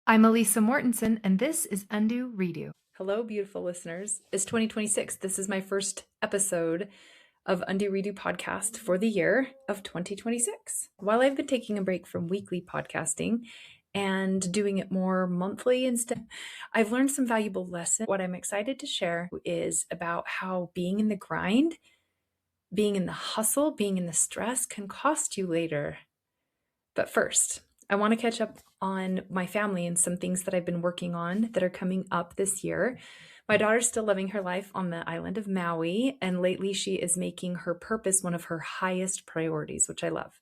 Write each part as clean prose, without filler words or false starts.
I'm Elisa Mortensen, and this is Undo Redo. Hello, beautiful listeners. It's 2026. This is my first episode of Undo Redo podcast for the year of 2026. While I've been taking a break from weekly podcasting and doing it more monthly instead, I've learned some valuable lessons. What I'm excited to share is about how being in the grind, being in the hustle, being in the stress can cost you later. But first, I want to catch up on my family and some things that I've been working on that are coming up this year. My daughter's still living her life on the island of Maui, and lately she is making her purpose one of her highest priorities, which I love.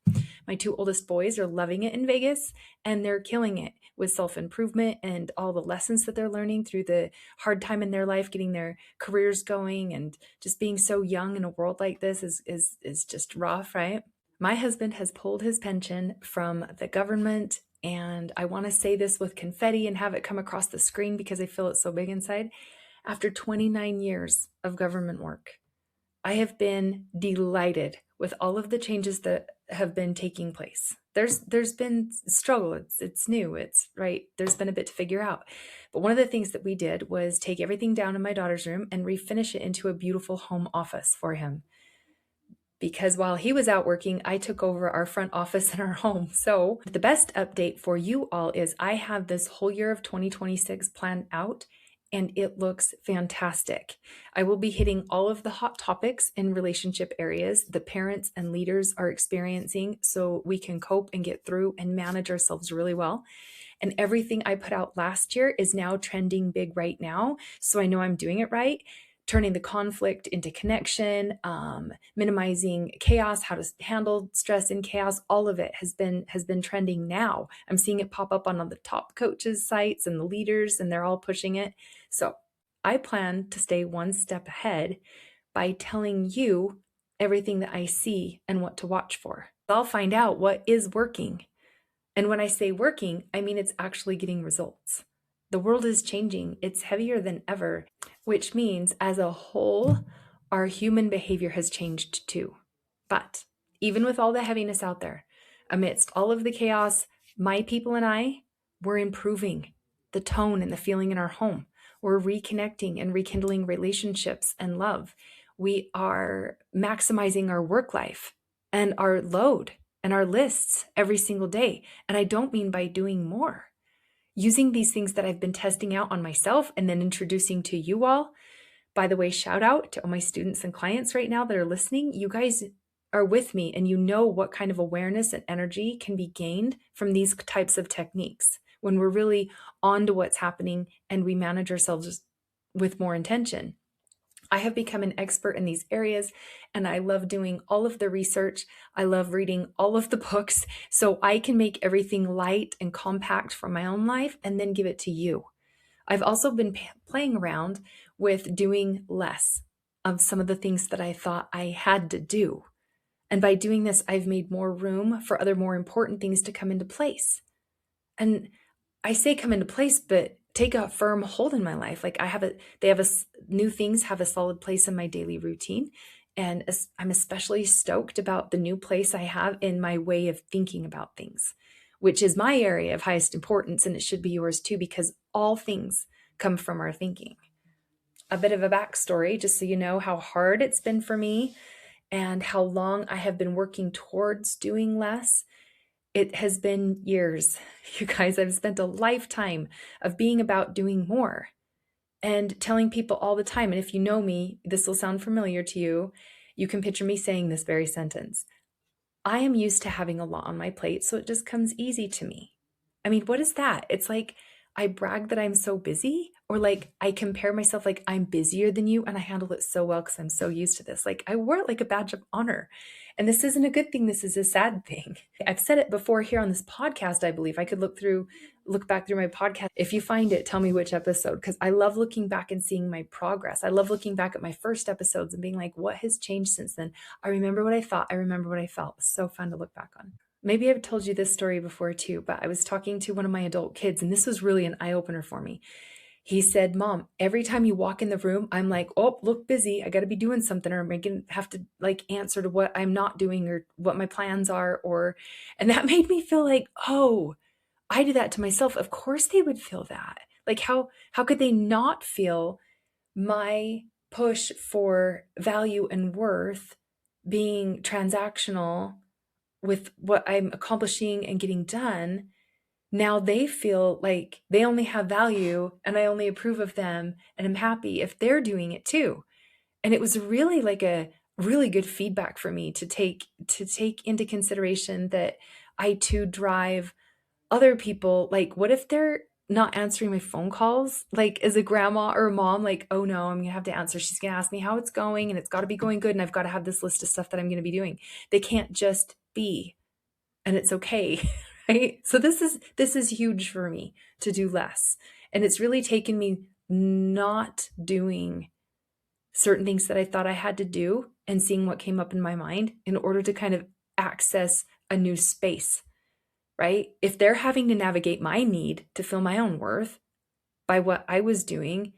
My two oldest boys are loving it in Vegas, and they're killing it with self-improvement and all the lessons that they're learning through the hard time in their life, getting their careers going, and just being so young in a world like this is just rough, right? My husband has pulled his pension from the government, and I want to say this with confetti and have it come across the screen because I feel it so big inside. After 29 years of government work, I have been delighted with all of the changes that have been taking place. There's been struggle. It's new. It's right. There's been a bit to figure out. But one of the things that we did was take everything down in my daughter's room and refinish it into a beautiful home office for him. Because while he was out working, I took over our front office in our home. So the best update for you all is I have this whole year of 2026 planned out, and it looks fantastic. I will be hitting all of the hot topics in relationship areas that parents and leaders are experiencing so we can cope and get through and manage ourselves really well. And everything I put out last year is now trending big right now. So I know I'm doing it right. Turning the conflict into connection, minimizing chaos, how to handle stress and chaos, all of it has been trending now. I'm seeing it pop up on all the top coaches' sites and the leaders, and they're all pushing it. So I plan to stay one step ahead by telling you everything that I see and what to watch for. I'll find out what is working. And when I say working, I mean it's actually getting results. The world is changing. It's heavier than ever, which means as a whole, our human behavior has changed too. But even with all the heaviness out there, amidst all of the chaos, my people and I, we're improving the tone and the feeling in our home. We're reconnecting and rekindling relationships and love. We are maximizing our work life and our load and our lists every single day. And I don't mean by doing more. Using these things that I've been testing out on myself and then introducing to you all. By the way, shout out to all my students and clients right now that are listening. You guys are with me and you know what kind of awareness and energy can be gained from these types of techniques when we're really on to what's happening and we manage ourselves with more intention. I have become an expert in these areas, and I love doing all of the research. I love reading all of the books so I can make everything light and compact for my own life and then give it to you. I've also been playing around with doing less of some of the things that I thought I had to do. And by doing this, I've made more room for other more important things to come into place. And I say come into place, but take a firm hold in my life. Like new things have a solid place in my daily routine. And I'm especially stoked about the new place I have in my way of thinking about things, which is my area of highest importance. And it should be yours too, because all things come from our thinking. A bit of a backstory, just so you know how hard it's been for me and how long I have been working towards doing less. It has been years. You guys, I've spent a lifetime of being about doing more and telling people all the time. And if you know me, this will sound familiar to you. You can picture me saying this very sentence. I am used to having a lot on my plate, so it just comes easy to me. I mean, what is that? It's like I brag that I'm so busy, or like I compare myself like I'm busier than you and I handle it so well because I'm so used to this. Like I wear it like a badge of honor. And this isn't a good thing. This is a sad thing. I've said it before here on this podcast, I believe. I could look back through my podcast. If you find it, tell me which episode, because I love looking back and seeing my progress. I love looking back at my first episodes and being like, what has changed since then? I remember what I thought. I remember what I felt. It's so fun to look back on. Maybe I've told you this story before too, but I was talking to one of my adult kids, and this was really an eye-opener for me. He said, Mom, every time you walk in the room, I'm like, oh, look busy. I got to be doing something, or I'm going to have to like answer to what I'm not doing or what my plans are. And that made me feel like, oh, I do that to myself, of course they would feel that. Like how could they not feel my push for value and worth being transactional with what I'm accomplishing and getting done? Now they feel like they only have value and I only approve of them and I'm happy if they're doing it too. And it was really like a really good feedback for me to take into consideration that I too drive other people. Like, what if they're not answering my phone calls? Like, as a grandma or a mom, like, oh no, I'm gonna have to answer. She's gonna ask me how it's going, and it's got to be going good, and I've got to have this list of stuff that I'm gonna be doing. They can't just be, and it's okay, right? So this is huge for me to do less, and it's really taken me not doing certain things that I thought I had to do and seeing what came up in my mind in order to kind of access a new space, right? If they're having to navigate my need to feel my own worth by what I was doing,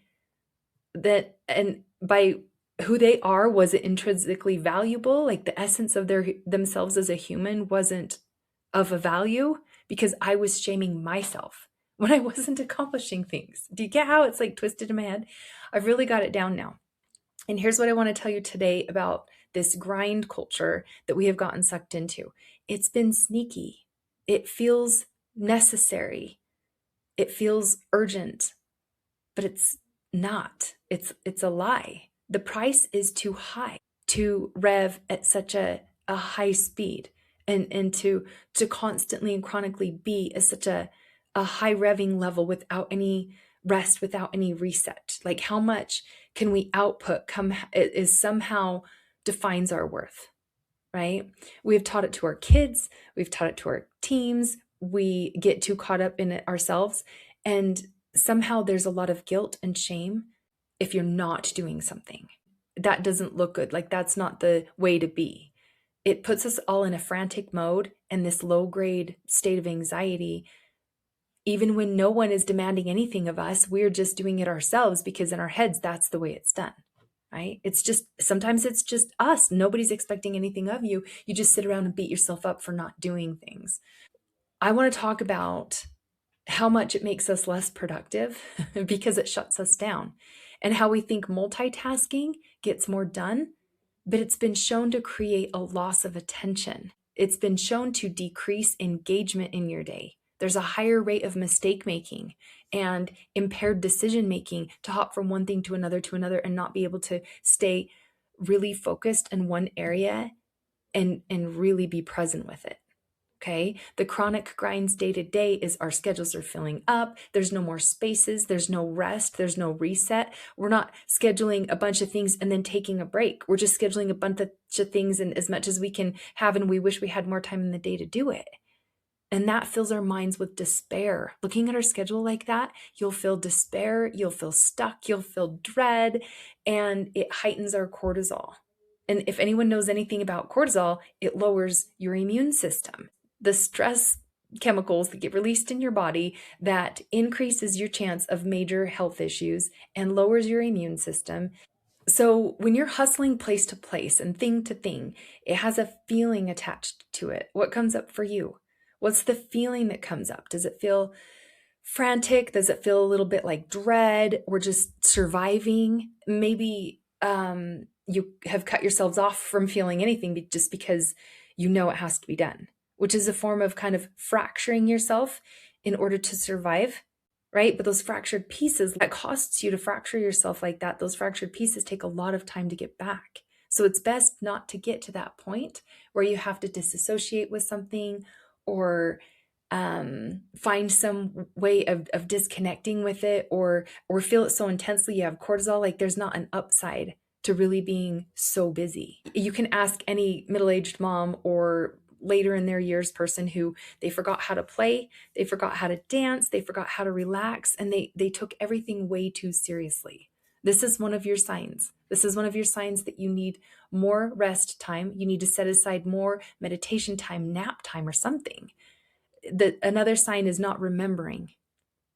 that and by who they are, was it intrinsically valuable? Like the essence of themselves as a human wasn't of a value because I was shaming myself when I wasn't accomplishing things. Do you get how it's like twisted in my head? I've really got it down now. And here's what I want to tell you today about this grind culture that we have gotten sucked into. It's been sneaky. It feels necessary. It feels urgent, but it's not. It's a lie. The price is too high to rev at such a high speed and to constantly and chronically be at such a high revving level without any rest, without any reset. Like how much can we output is somehow defines our worth, right? We've taught it to our kids. We've taught it to our teams. We get too caught up in it ourselves. And somehow there's a lot of guilt and shame if you're not doing something. That doesn't look good. Like that's not the way to be. It puts us all in a frantic mode and this low grade state of anxiety. Even when no one is demanding anything of us, we're just doing it ourselves because in our heads, that's the way it's done, right? It's just, sometimes it's just us. Nobody's expecting anything of you. You just sit around and beat yourself up for not doing things. I want to talk about how much it makes us less productive because it shuts us down, and how we think multitasking gets more done, but it's been shown to create a loss of attention. It's been shown to decrease engagement in your day. There's a higher rate of mistake making and impaired decision making to hop from one thing to another and not be able to stay really focused in one area and really be present with it. Okay. The chronic grinds day to day is our schedules are filling up. There's no more spaces. There's no rest. There's no reset. We're not scheduling a bunch of things and then taking a break. We're just scheduling a bunch of things and as much as we can have, and we wish we had more time in the day to do it. And that fills our minds with despair. Looking at our schedule like that, you'll feel despair, you'll feel stuck, you'll feel dread, and it heightens our cortisol. And if anyone knows anything about cortisol, it lowers your immune system. The stress chemicals that get released in your body that increases your chance of major health issues and lowers your immune system. So when you're hustling place to place and thing to thing, it has a feeling attached to it. What comes up for you? What's the feeling that comes up? Does it feel frantic? Does it feel a little bit like dread or just surviving? Maybe you have cut yourselves off from feeling anything just because you know it has to be done, which is a form of kind of fracturing yourself in order to survive, right? But those fractured pieces, that costs you to fracture yourself like that. Those fractured pieces take a lot of time to get back. So it's best not to get to that point where you have to disassociate with something or find some way of disconnecting with it or feel it so intensely you have cortisol. Like there's not an upside to really being so busy. You can ask any middle-aged mom or later in their years person who they forgot how to play, they forgot how to dance, they forgot how to relax, and they took everything way too seriously. This is one of your signs. This is one of your signs that you need more rest time. You need to set aside more meditation time, nap time, or something. Another sign is not remembering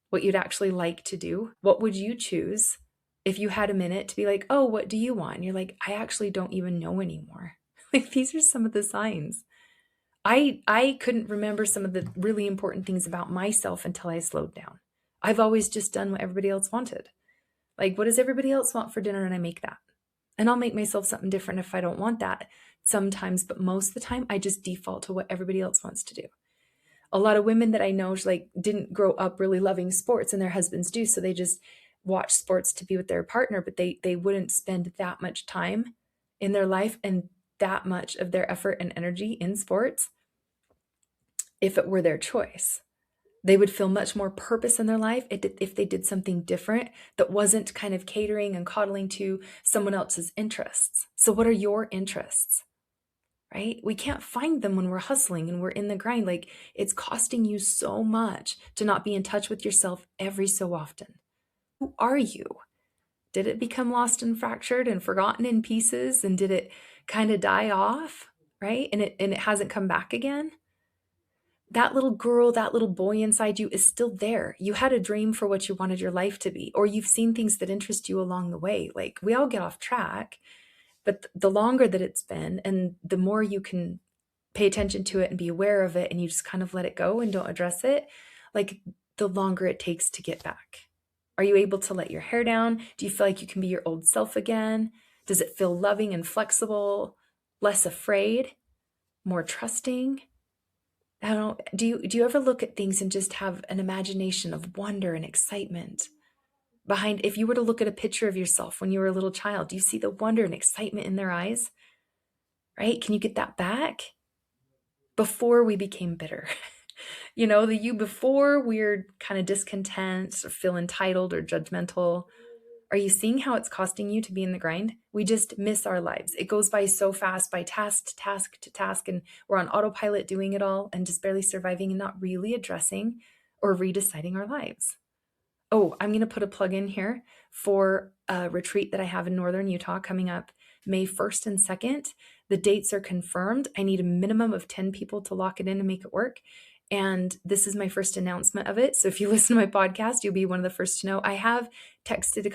what you'd actually like to do. What would you choose if you had a minute to be like, oh, what do you want? And you're like, I actually don't even know anymore. Like these are some of the signs. I couldn't remember some of the really important things about myself until I slowed down. I've always just done what everybody else wanted. Like, what does everybody else want for dinner? And I make that. And I'll make myself something different if I don't want that sometimes, but most of the time I just default to what everybody else wants to do. A lot of women that I know like didn't grow up really loving sports and their husbands do, so they just watch sports to be with their partner, but they wouldn't spend that much time in their life and that much of their effort and energy in sports if it were their choice. They would feel much more purpose in their life if they did something different that wasn't kind of catering and coddling to someone else's interests. So what are your interests? Right? We can't find them when we're hustling and we're in the grind. Like, it's costing you so much to not be in touch with yourself every so often. Who are you? Did it become lost and fractured and forgotten in pieces? And did it kind of die off? Right? And it hasn't come back again? That little girl, that little boy inside you is still there. You had a dream for what you wanted your life to be, or you've seen things that interest you along the way. Like, we all get off track, but the longer that it's been and the more you can pay attention to it and be aware of it and you just kind of let it go and don't address it, like, the longer it takes to get back. Are you able to let your hair down? Do you feel like you can be your old self again? Does it feel loving and flexible, less afraid, more trusting? I don't know. Do you ever look at things and just have an imagination of wonder and excitement behind? If you were to look at a picture of yourself when you were a little child, do you see the wonder and excitement in their eyes? Right? Can you get that back? Before we became bitter, the you before we're kind of discontent or feel entitled or judgmental. Are you seeing how it's costing you to be in the grind? We just miss our lives. It goes by so fast, by task to task to task, and we're on autopilot doing it all and just barely surviving and not really addressing or redeciding our lives. Oh, I'm going to put a plug in here for a retreat that I have in Northern Utah coming up May 1st and 2nd. The dates are confirmed. I need a minimum of 10 people to lock it in and make it work. And this is my first announcement of it. So if you listen to my podcast, you'll be one of the first to know. I have texted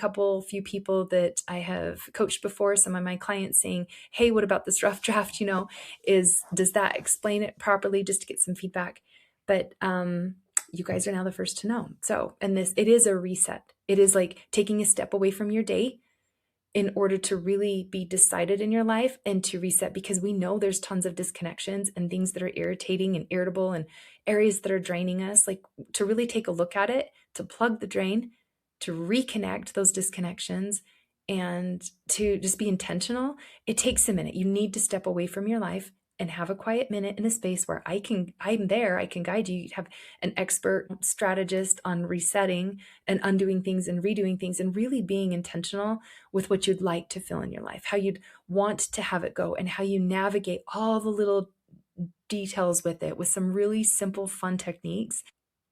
few people that I have coached before, some of my clients, saying, hey, what about this rough draft? Does that explain it properly, just to get some feedback? But you guys are now the first to know. So, and it is a reset. It is like taking a step away from your day in order to really be decided in your life and to reset, because we know there's tons of disconnections and things that are irritating and irritable and areas that are draining us. Like, to really take a look at it, to plug the drain, to reconnect those disconnections, and to just be intentional. It takes a minute. You need to step away from your life and have a quiet minute in a space where I'm there, I can guide you. You have an expert strategist on resetting and undoing things and redoing things and really being intentional with what you'd like to feel in your life, how you'd want to have it go, and how you navigate all the little details with it with some really simple, fun techniques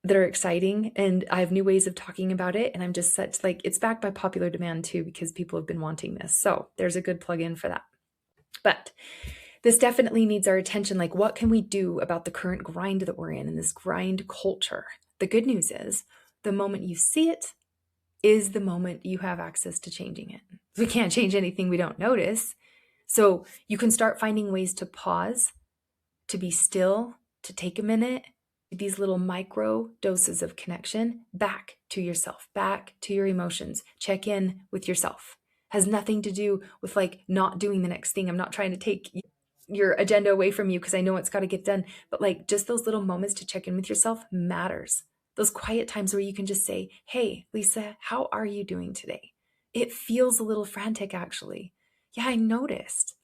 that are exciting. And I have new ways of talking about it. And I'm just it's backed by popular demand too, because people have been wanting this. So there's a good plug-in for that. But this definitely needs our attention. Like, what can we do about the current grind that we're in this grind culture? The good news is the moment you see it is the moment you have access to changing it. We can't change anything we don't notice. So you can start finding ways to pause, to be still, to take a minute, these little micro doses of connection back to yourself, back to your emotions. Check in with yourself. Has nothing to do with not doing the next thing. I'm not trying to take your agenda away from you, because I know it's got to get done. But just those little moments to check in with yourself matters. Those quiet times where you can just say, hey, Lisa, how are you doing today? It feels a little frantic, actually. Yeah, I noticed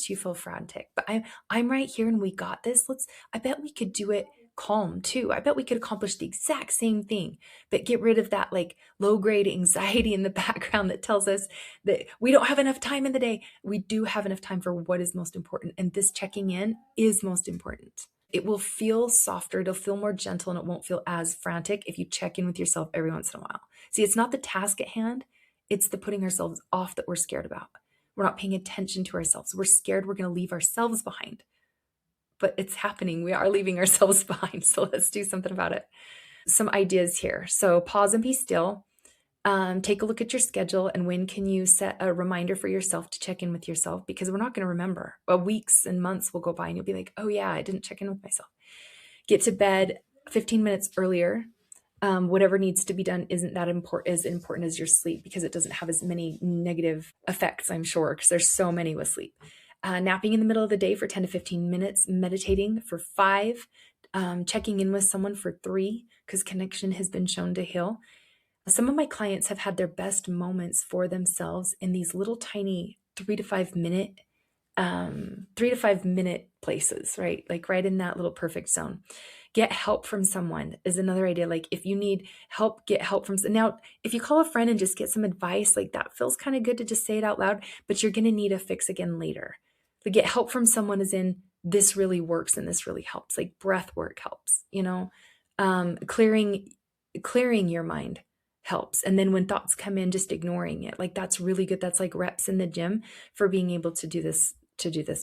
you feel frantic, but I'm right here and we got this. I bet we could do it calm too. I bet we could accomplish the exact same thing, but get rid of that low grade anxiety in the background that tells us that we don't have enough time in the day. We do have enough time for what is most important. And this checking in is most important. It will feel softer. It'll feel more gentle, and it won't feel as frantic if you check in with yourself every once in a while. See, it's not the task at hand. It's the putting ourselves off that we're scared about. We're not paying attention to ourselves. We're scared we're going to leave ourselves behind. But it's happening. We are leaving ourselves behind. So let's do something about it. Some ideas here. So pause and be still. Take a look at your schedule and when can you set a reminder for yourself to check in with yourself, because we're not going to remember. Weeks and months will go by and you'll be like, oh yeah, I didn't check in with myself. Get to bed 15 minutes earlier. Whatever needs to be done isn't that as important as your sleep, because it doesn't have as many negative effects, I'm sure, because there's so many with sleep. Napping in the middle of the day for 10 to 15 minutes, meditating for 5, checking in with someone for 3, because connection has been shown to heal. Some of my clients have had their best moments for themselves in these little tiny 3 to 5 minute places, right? Like right in that little perfect zone. Get help from someone is another idea. Like if you need help, get help from now. If you call a friend and just get some advice, like that feels kind of good to just say it out loud, but you're going to need a fix again later. To get help from someone is in this really works and this really helps. Like breath work helps, clearing your mind helps. And then when thoughts come in, just ignoring it. Like that's really good. That's like reps in the gym for being able to do this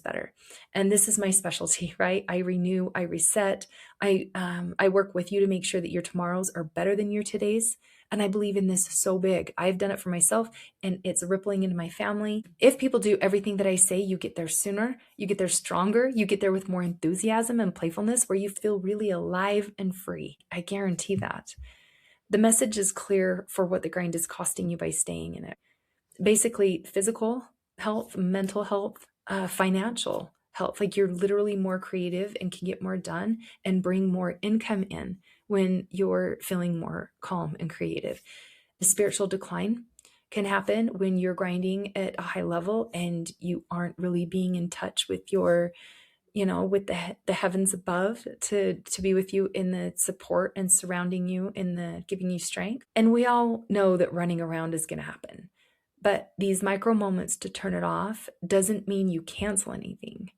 better. And this is my specialty, right? I renew, I reset. I work with you to make sure that your tomorrows are better than your todays. And I believe in this so big. I've done it for myself and it's rippling into my family. If people do everything that I say, you get there sooner, you get there stronger, you get there with more enthusiasm and playfulness where you feel really alive and free. I guarantee that. The message is clear for what the grind is costing you by staying in it. Basically, physical health, mental health, financial health. Like you're literally more creative and can get more done and bring more income in when you're feeling more calm and creative. The spiritual decline can happen when you're grinding at a high level and you aren't really being in touch with your with the heavens above to be with you in the support and surrounding you in the giving you strength. And we all know that running around is going to happen. But these micro moments to turn it off doesn't mean you cancel anything.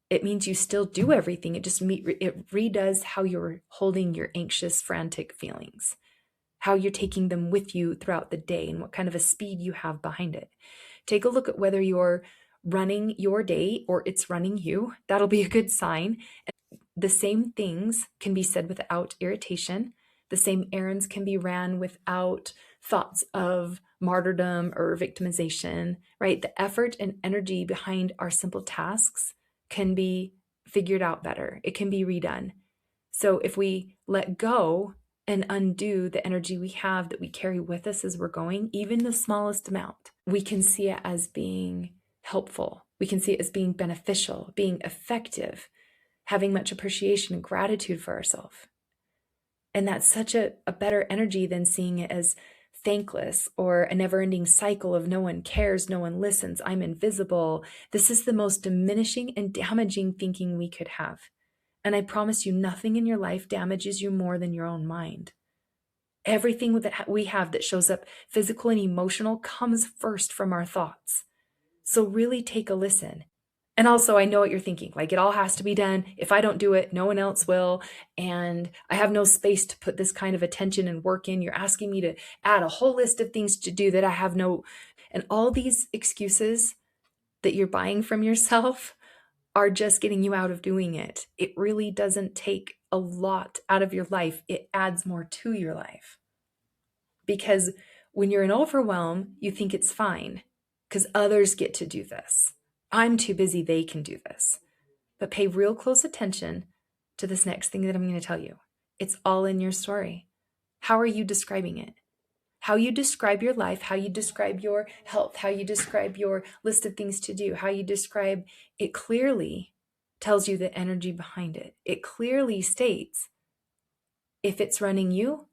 It means you still do everything. It just it redoes how you're holding your anxious, frantic feelings, how you're taking them with you throughout the day and what kind of a speed you have behind it. Take a look at whether you're running your day or it's running you. That'll be a good sign. The same things can be said without irritation. The same errands can be ran without thoughts of martyrdom or victimization, right? The effort and energy behind our simple tasks can be figured out better. It can be redone. So if we let go and undo the energy we have that we carry with us as we're going, even the smallest amount, we can see it as being helpful. We can see it as being beneficial, being effective, having much appreciation and gratitude for ourselves. And that's such a better energy than seeing it as thankless or a never-ending cycle of no one cares, no one listens, I'm invisible. This is the most diminishing and damaging thinking we could have. And I promise you, nothing in your life damages you more than your own mind. Everything that we have that shows up physical and emotional comes first from our thoughts. So really take a listen. And also, I know what you're thinking. Like, it all has to be done. If I don't do it, no one else will. And I have no space to put this kind of attention and work in. You're asking me to add a whole list of things to do that I have no. And all these excuses that you're buying from yourself are just getting you out of doing it. It really doesn't take a lot out of your life. It adds more to your life. Because when you're in overwhelm, you think it's fine because others get to do this. I'm too busy, they can do this. But pay real close attention to this next thing that I'm going to tell you. It's all in your story. How are you describing it? How you describe your life, how you describe your health, how you describe your list of things to do, how you describe it clearly tells you the energy behind it. It clearly states if it's running you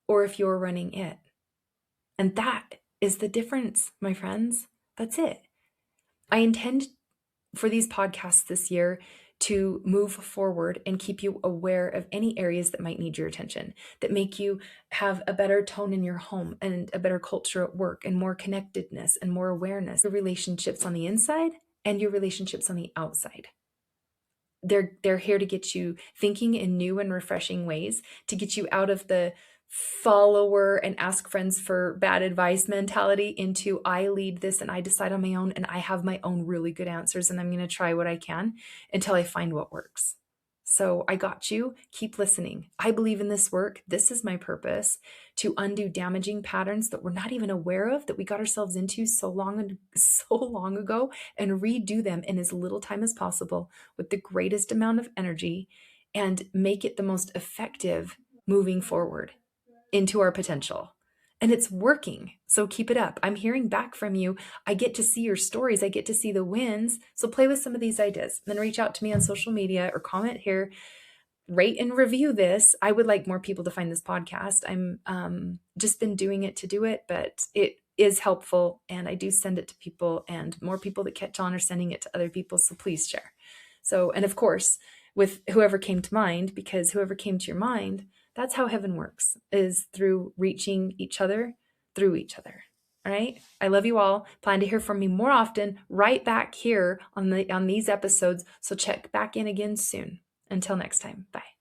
or if you're running it. And that is the difference, my friends. That's it. I intend for these podcasts this year to move forward and keep you aware of any areas that might need your attention, that make you have a better tone in your home and a better culture at work and more connectedness and more awareness. Your relationships on the inside and your relationships on the outside. They're here to get you thinking in new and refreshing ways, to get you out of the follower and ask friends for bad advice mentality into I lead this and I decide on my own and I have my own really good answers and I'm going to try what I can until I find what works. So I got you. Keep listening. I believe in this work. This is my purpose, to undo damaging patterns that we're not even aware of, that we got ourselves into so long ago, and redo them in as little time as possible with the greatest amount of energy, and make it the most effective moving forward into our potential. And it's working. So keep it up. I'm hearing back from you. I get to see your stories. I get to see the wins. So play with some of these ideas. Then reach out to me on social media or comment here. Rate and review this. I would like more people to find this podcast. I'm just been doing it to do it, but it is helpful, and I do send it to people, and more people that catch on are sending it to other people. So please share. So, and of course, with whoever came to mind, because whoever came to your mind, that's how heaven works, is through reaching each other through each other. All right. I love you all. Plan to hear from me more often right back here on these episodes. So check back in again soon. Until next time. Bye.